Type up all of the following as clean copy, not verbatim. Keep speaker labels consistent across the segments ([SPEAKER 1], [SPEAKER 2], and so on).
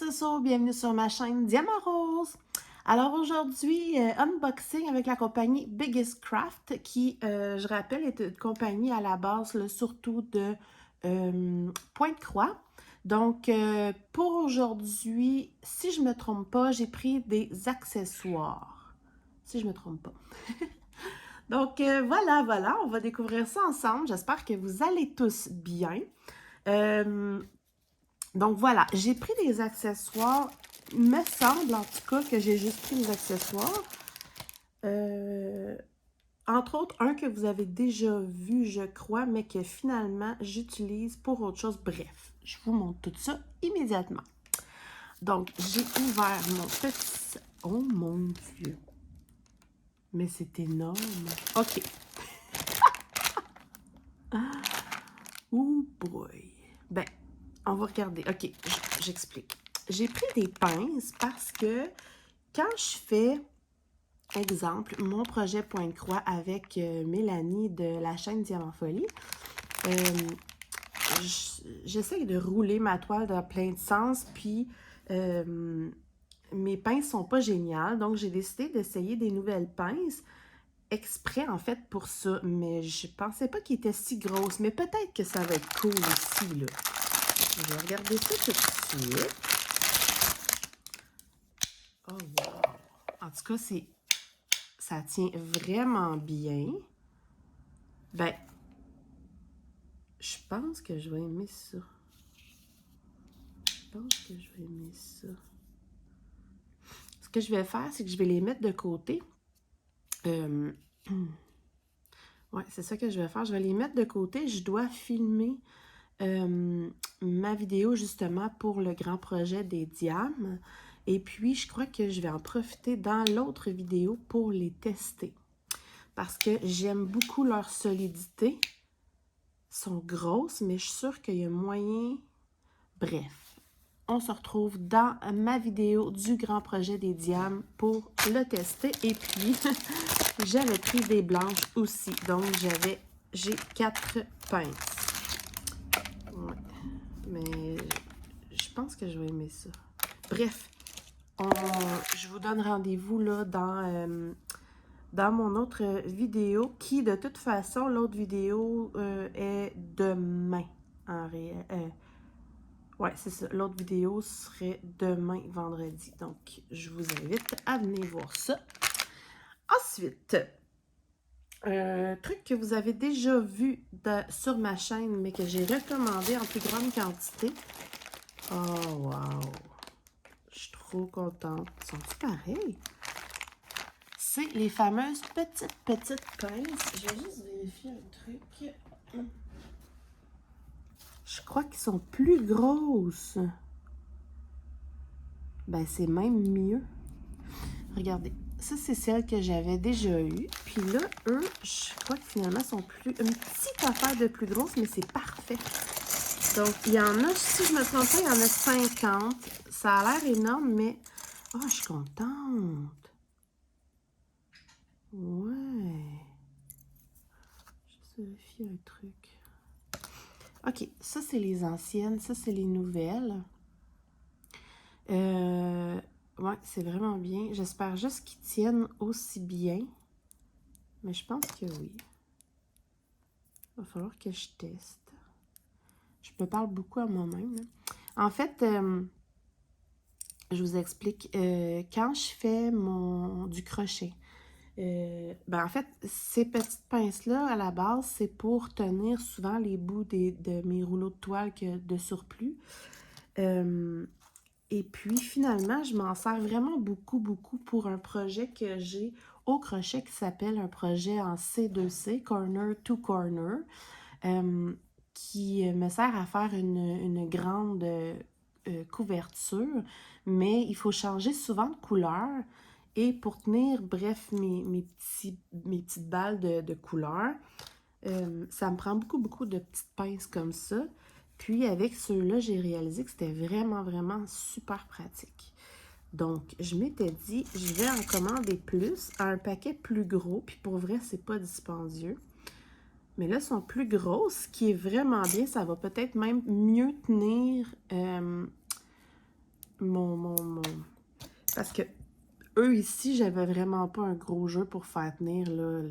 [SPEAKER 1] accessoires, bienvenue sur ma chaîne Diamant Rose. Alors aujourd'hui, unboxing avec la compagnie Biggest Craft qui, je rappelle, est une compagnie à la base là, surtout de Pointe-Croix. Donc pour aujourd'hui, si je ne me trompe pas, j'ai pris des accessoires. Si je ne me trompe pas. Donc voilà, on va découvrir ça ensemble. J'espère que vous allez tous bien. Donc voilà, j'ai pris des accessoires. Il me semble en tout cas que j'ai juste pris des accessoires. Entre autres, un que vous avez déjà vu, je crois, mais que finalement j'utilise pour autre chose. Bref, je vous montre tout ça immédiatement. Donc, j'ai ouvert mon petit... Oh mon Dieu! Mais c'est énorme! OK. Oh boy! Ben, on va regarder. OK, j'explique. J'ai pris des pinces parce que quand je fais, exemple, mon projet Pointe-Croix avec Mélanie de la chaîne Diamant Folie, j'essaye de rouler ma toile dans plein de sens, puis mes pinces sont pas géniales, donc j'ai décidé d'essayer des nouvelles pinces exprès en fait pour ça, mais je pensais pas qu'ils étaient si grosses, mais peut-être que ça va être cool aussi, là. Je vais regarder ça tout de suite. Oh wow! En tout cas, ça tient vraiment bien. Ben, je pense que je vais aimer ça. Je pense que je vais aimer ça. Ce que je vais faire, c'est que je vais les mettre de côté. Ouais, c'est ça que je vais faire. Je vais les mettre de côté. Je dois filmer ma vidéo justement pour le grand projet des diamants. Et puis, je crois que je vais en profiter dans l'autre vidéo pour les tester. Parce que j'aime beaucoup leur solidité. Elles sont grosses, mais je suis sûre qu'il y a moyen... Bref, on se retrouve dans ma vidéo du grand projet des diamants pour le tester. Et puis, j'avais pris des blanches aussi. Donc, j'ai 4 pinces. Ouais. Mais je pense que je vais aimer ça. Bref, je vous donne rendez-vous là dans mon autre vidéo qui, de toute façon, l'autre vidéo est demain. En réel. Ouais, c'est ça. L'autre vidéo serait demain, vendredi. Donc, je vous invite à venir voir ça. Ensuite, truc que vous avez déjà vu sur ma chaîne, mais que j'ai recommandé en plus grande quantité. Oh, wow! Je suis trop contente. Sont-ils pareils? C'est les fameuses petites pinces. Je vais juste vérifier un truc. Je crois qu'ils sont plus grosses. Ben, c'est même mieux. Regardez. Ça, c'est celle que j'avais déjà eue. Puis là, eux, je crois que finalement, sont plus... Une petite affaire de plus grosse, mais c'est parfait. Donc, il y en a, si je me trompe pas, il y en a 50. Ça a l'air énorme, mais... Oh, je suis contente. Ouais. Je vais vérifier un truc. OK, ça, c'est les anciennes. Ça, c'est les nouvelles. Ouais, c'est vraiment bien. J'espère juste qu'ils tiennent aussi bien. Mais je pense que oui. Il va falloir que je teste. Je me parle beaucoup à moi-même. En fait, je vous explique. Quand je fais du crochet, ben en fait, ces petites pinces-là, à la base, c'est pour tenir souvent les bouts de mes rouleaux de toile de surplus. Et puis, finalement, je m'en sers vraiment beaucoup pour un projet que j'ai au crochet qui s'appelle un projet en C2C, Corner to Corner, qui me sert à faire une grande couverture, mais il faut changer souvent de couleur. Et pour tenir, bref, mes petites balles de couleur, ça me prend beaucoup de petites pinces comme ça. Puis avec ceux-là, j'ai réalisé que c'était vraiment super pratique. Donc, je m'étais dit, je vais en commander plus, à un paquet plus gros. Puis pour vrai, c'est pas dispendieux. Mais là, elles sont plus grosses, ce qui est vraiment bien. Ça va peut-être même mieux tenir Parce que eux ici, j'avais vraiment pas un gros jeu pour faire tenir là,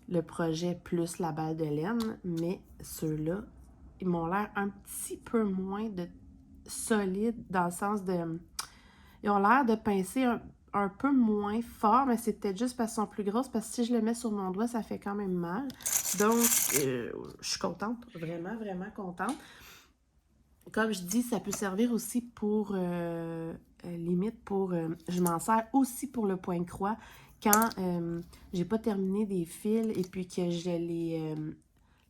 [SPEAKER 1] le projet plus la balle de laine, mais ceux-là, ils m'ont l'air un petit peu moins solides dans le sens de... Ils ont l'air de pincer un peu moins fort, mais c'est peut-être juste parce qu'ils sont plus grosses, parce que si je le mets sur mon doigt, ça fait quand même mal. Donc, je suis contente, vraiment, vraiment contente. Comme je dis, ça peut servir aussi pour, limite pour, je m'en sers aussi pour le point-croix quand j'ai pas terminé des fils et puis que je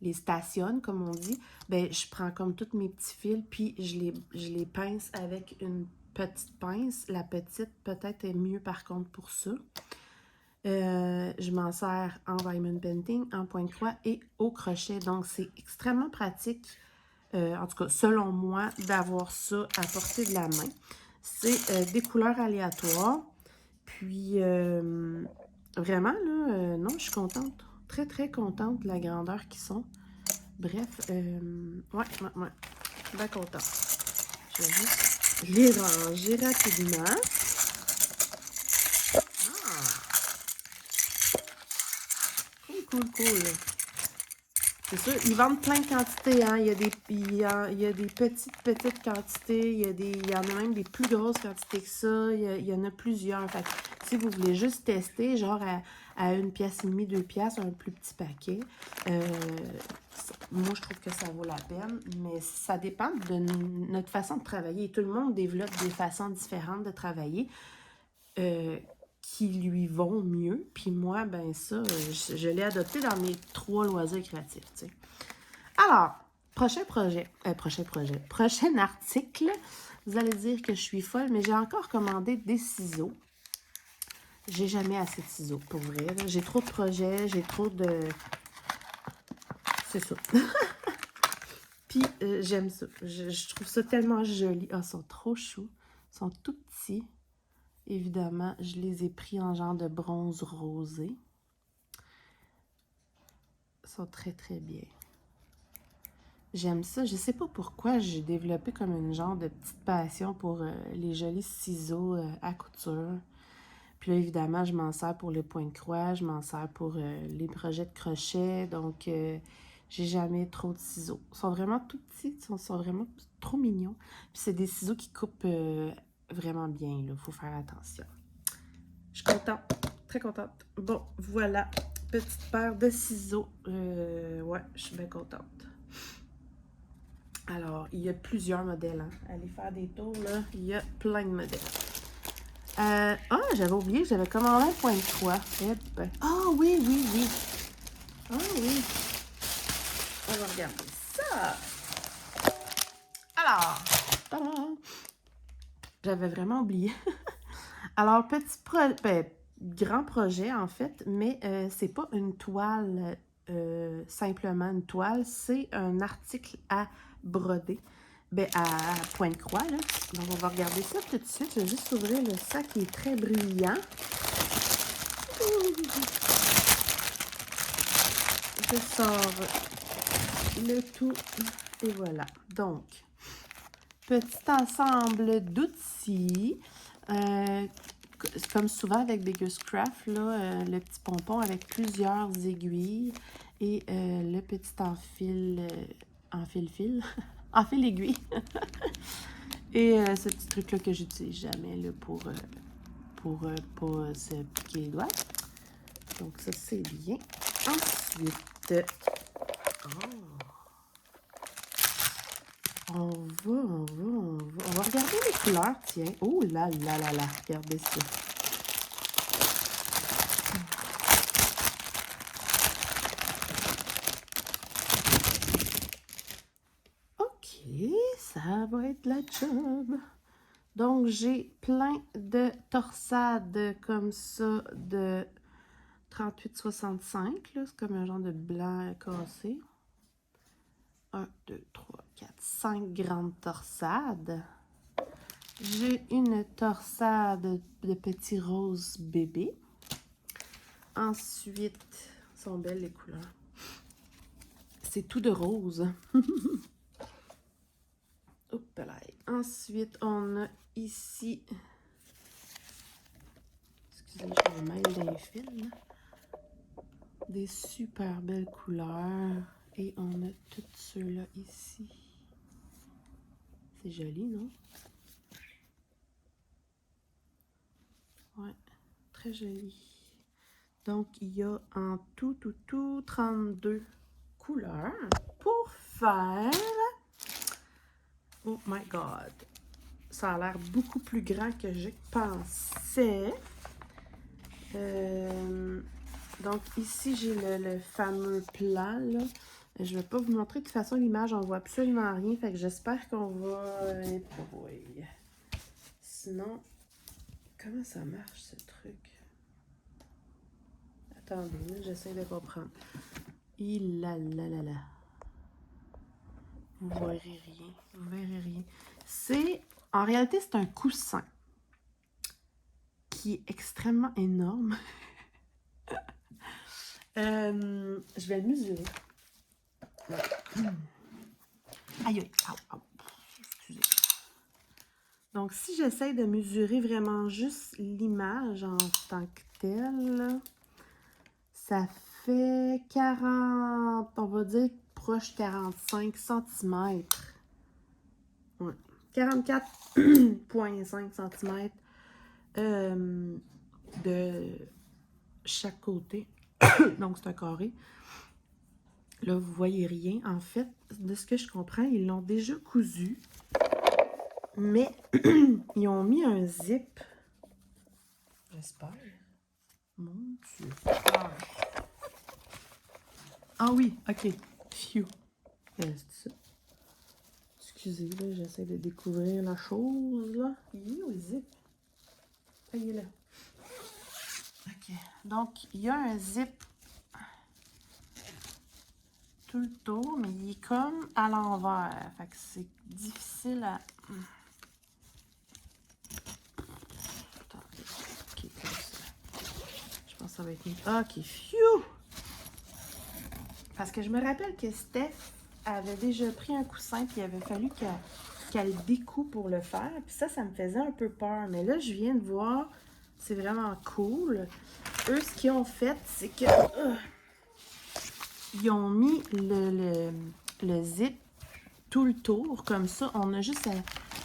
[SPEAKER 1] les stationne, comme on dit, ben je prends comme tous mes petits fils puis je les pince avec une petite pince. La petite, peut-être, est mieux par contre pour ça. Je m'en sers en diamond painting, en point-croix et au crochet. Donc, c'est extrêmement pratique. En tout cas, selon moi, d'avoir ça à portée de la main. C'est des couleurs aléatoires. Puis, vraiment, là, non, je suis contente. Très, très contente de la grandeur qu'ils sont. Bref, ouais, bien contente. Je vais juste les ranger rapidement. Cool. C'est sûr, ils vendent plein de quantités, hein. Il y a des petites quantités, il y en a même des plus grosses quantités que ça. Il y en a plusieurs. Fait que si vous voulez juste tester, genre à 1,5 $, 2 $, un plus petit paquet, moi, je trouve que ça vaut la peine. Mais ça dépend de notre façon de travailler. Tout le monde développe des façons différentes de travailler. Qui lui vont mieux. Puis moi, ben ça, je l'ai adopté dans mes 3 loisirs créatifs, tu sais. Alors, prochain article. Vous allez dire que je suis folle, mais j'ai encore commandé des ciseaux. J'ai jamais assez de ciseaux, pour vrai. J'ai trop de projets, j'ai trop de... C'est ça. Puis j'aime ça. Je trouve ça tellement joli. Ah, ils sont trop choux. Ils sont tout petits. Évidemment, je les ai pris en genre de bronze rosé. Ils sont très, très bien. J'aime ça. Je sais pas pourquoi j'ai développé comme une genre de petite passion pour les jolis ciseaux à couture. Puis là, évidemment, je m'en sers pour les points de croix, je m'en sers pour les projets de crochet. Donc, j'ai jamais trop de ciseaux. Ils sont vraiment tout petits, ils sont vraiment trop mignons. Puis c'est des ciseaux qui coupent vraiment bien, il faut faire attention. Je suis contente, très contente. Bon, voilà, petite paire de ciseaux. Ouais, je suis bien contente. Alors, il y a plusieurs modèles. Hein. Allez faire des tours, là. Il y a plein de modèles. J'avais oublié, j'avais commandé un point de croix. Oui. Ah oui. On va regarder ça. Alors, tadam! J'avais vraiment oublié. Alors, grand projet, en fait, mais c'est pas une toile, simplement une toile, c'est un article à broder. Ben, à point de croix, là. Donc, on va regarder ça tout de suite. Je vais juste ouvrir le sac qui est très brillant. Je sors le tout et voilà. Donc, petit ensemble d'outils. Comme souvent avec Bigger's Craft, là, le petit pompon avec plusieurs aiguilles et le petit enfil aiguille. Et ce petit truc-là que j'utilise jamais là, pour pas se piquer les doigts. Donc ça, c'est bien. Ensuite, on va regarder les couleurs, tiens. Oh là, regardez ça. OK, ça va être la job. Donc, j'ai plein de torsades comme ça de 38,65. C'est comme un genre de blanc cassé. 1, 2, 3, 4, 5 grandes torsades. J'ai une torsade de petits roses bébés. Ensuite, sont belles les couleurs. C'est tout de rose. Hop là. Ensuite, on a ici... Excusez, je me mêle des fils, là. Des super belles couleurs. Et on a tous ceux-là ici. C'est joli, non? Ouais, très joli. Donc, il y a en tout 32 couleurs pour faire... Oh my God! Ça a l'air beaucoup plus grand que je pensais. Donc, ici, j'ai le fameux plan, là. Je ne vais pas vous montrer. De toute façon, l'image, on ne voit absolument rien. Fait que j'espère qu'on va... Oui. Sinon, comment ça marche, ce truc? Attendez, là, j'essaie de comprendre. Il là là là là. Vous verrez rien. Vous verrez rien. C'est... En réalité, c'est un coussin qui est extrêmement énorme. Je vais le mesurer. Aïe, aïe, excusez. Donc, si j'essaie de mesurer vraiment juste l'image en tant que telle, ça fait 40, on va dire proche 45 cm. Ouais. 44,5 cm de chaque côté. Donc, c'est un carré. Là, vous voyez rien. En fait, de ce que je comprends, ils l'ont déjà cousu. Mais ils ont mis un zip. J'espère. Mon Dieu. Ah oui, ok. Phew. C'est ça. Excusez, là, j'essaie de découvrir la chose, là. Il est où le zip? Ah, il est là. Ok. Donc, il y a un zip tout le tour, mais il est comme à l'envers. Fait que c'est difficile à... Attendez. Ok, comme ça. Je pense que ça va être mieux. Ok, phew! Parce que je me rappelle que Steph avait déjà pris un coussin, puis il avait fallu qu'elle découpe pour le faire. Puis ça me faisait un peu peur. Mais là, je viens de voir, c'est vraiment cool. Eux, ce qu'ils ont fait, c'est que... ils ont mis le zip tout le tour, comme ça. On a juste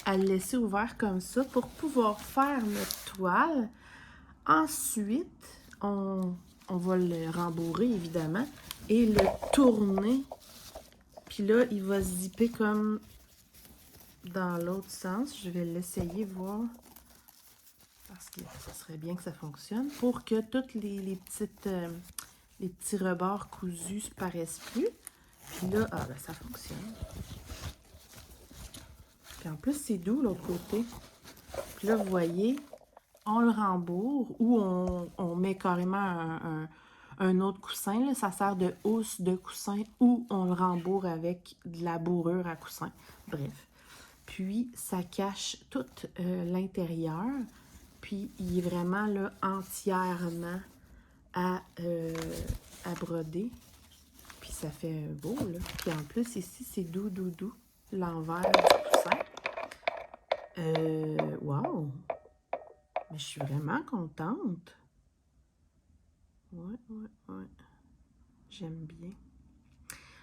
[SPEAKER 1] à le laisser ouvert comme ça pour pouvoir faire notre toile. Ensuite, on va le rembourrer, évidemment, et le tourner. Puis là, il va se zipper comme dans l'autre sens. Je vais l'essayer, voir. Parce que ça serait bien que ça fonctionne. Pour que toutes les petits rebords cousus ne paraissent plus. Puis là, ah ben ça fonctionne. Puis en plus, c'est doux l'autre côté. Puis là, vous voyez, on le rembourre ou on met carrément un autre coussin. Là. Ça sert de housse de coussin ou on le rembourre avec de la bourrure à coussin. Bref. Puis, ça cache tout l'intérieur. Puis, il est vraiment là entièrement à broder. Puis, ça fait beau, là. Puis, en plus, ici, c'est doux, l'envers du coussin. Wow! Mais je suis vraiment contente. Ouais. J'aime bien.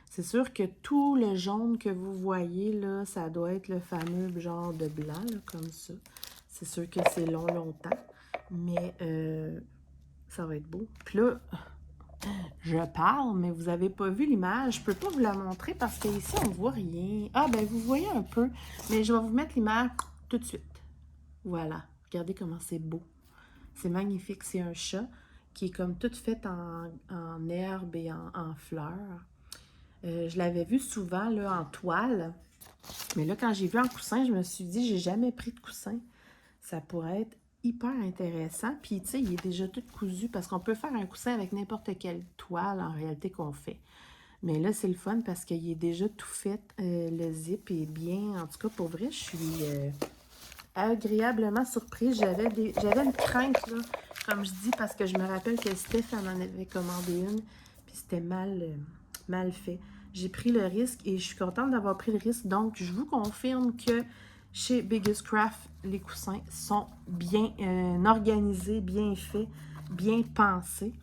[SPEAKER 1] C'est sûr que tout le jaune que vous voyez, là, ça doit être le fameux genre de blanc, là, comme ça. C'est sûr que c'est longtemps, mais ça va être beau. Puis là, je parle, mais vous n'avez pas vu l'image. Je ne peux pas vous la montrer parce qu'ici, on ne voit rien. Ah, ben vous voyez un peu, mais je vais vous mettre l'image tout de suite. Voilà. Regardez comment c'est beau. C'est magnifique. C'est un chat qui est comme tout fait en herbe et en fleurs. Je l'avais vu souvent là, en toile. Mais là, quand j'ai vu en coussin, je me suis dit, j'ai jamais pris de coussin. Ça pourrait être hyper intéressant. Puis, tu sais, il est déjà tout cousu parce qu'on peut faire un coussin avec n'importe quelle toile en réalité qu'on fait. Mais là, c'est le fun parce qu'il est déjà tout fait. Le zip est bien. En tout cas, pour vrai, je suis agréablement surprise. J'avais une crainte, là, comme je dis, parce que je me rappelle que Steph en avait commandé une. Puis c'était mal fait. j'ai pris le risque et je suis contente d'avoir pris le risque. Donc, je vous confirme que chez Biggest Craft, les coussins sont bien organisés, bien faits, bien pensés.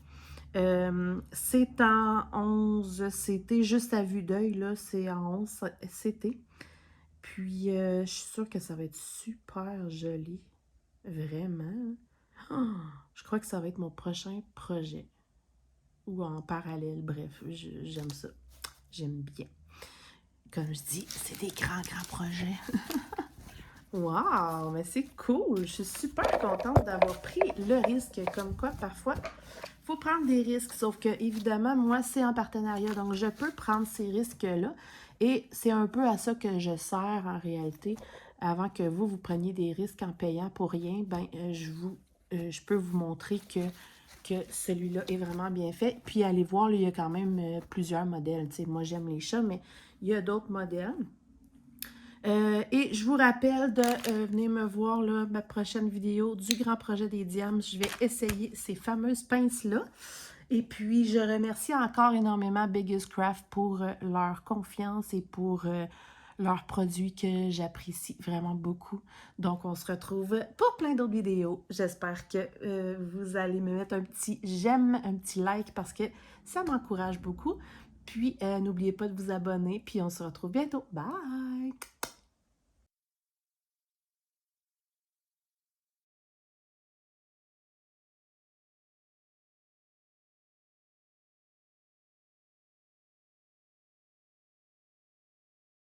[SPEAKER 1] C'est en 11 CT, juste à vue d'œil, là, c'est en 11 CT. Puis, je suis sûre que ça va être super joli. Vraiment. Oh, je crois que ça va être mon prochain projet. Ou en parallèle, bref, j'aime ça. J'aime bien. Comme je dis, c'est des grands, grands projets. Wow, mais c'est cool. Je suis super contente d'avoir pris le risque. Comme quoi, parfois, il faut prendre des risques. Sauf que, évidemment, moi, c'est en partenariat. Donc, je peux prendre ces risques-là. Et c'est un peu à ça que je sers en réalité. Avant que vous preniez des risques en payant pour rien, ben, je peux vous montrer que celui-là est vraiment bien fait. Puis, allez voir, là, il y a quand même plusieurs modèles. T'sais, moi, j'aime les chats, mais il y a d'autres modèles. Et je vous rappelle de venir me voir là, ma prochaine vidéo du grand projet des diamants. Je vais essayer ces fameuses pinces-là. Et puis, je remercie encore énormément Biggest Craft pour leur confiance et pour leurs produits que j'apprécie vraiment beaucoup. Donc, on se retrouve pour plein d'autres vidéos. J'espère que vous allez me mettre un petit j'aime, un petit like parce que ça m'encourage beaucoup. Puis, n'oubliez pas de vous abonner. Puis, on se retrouve bientôt. Bye!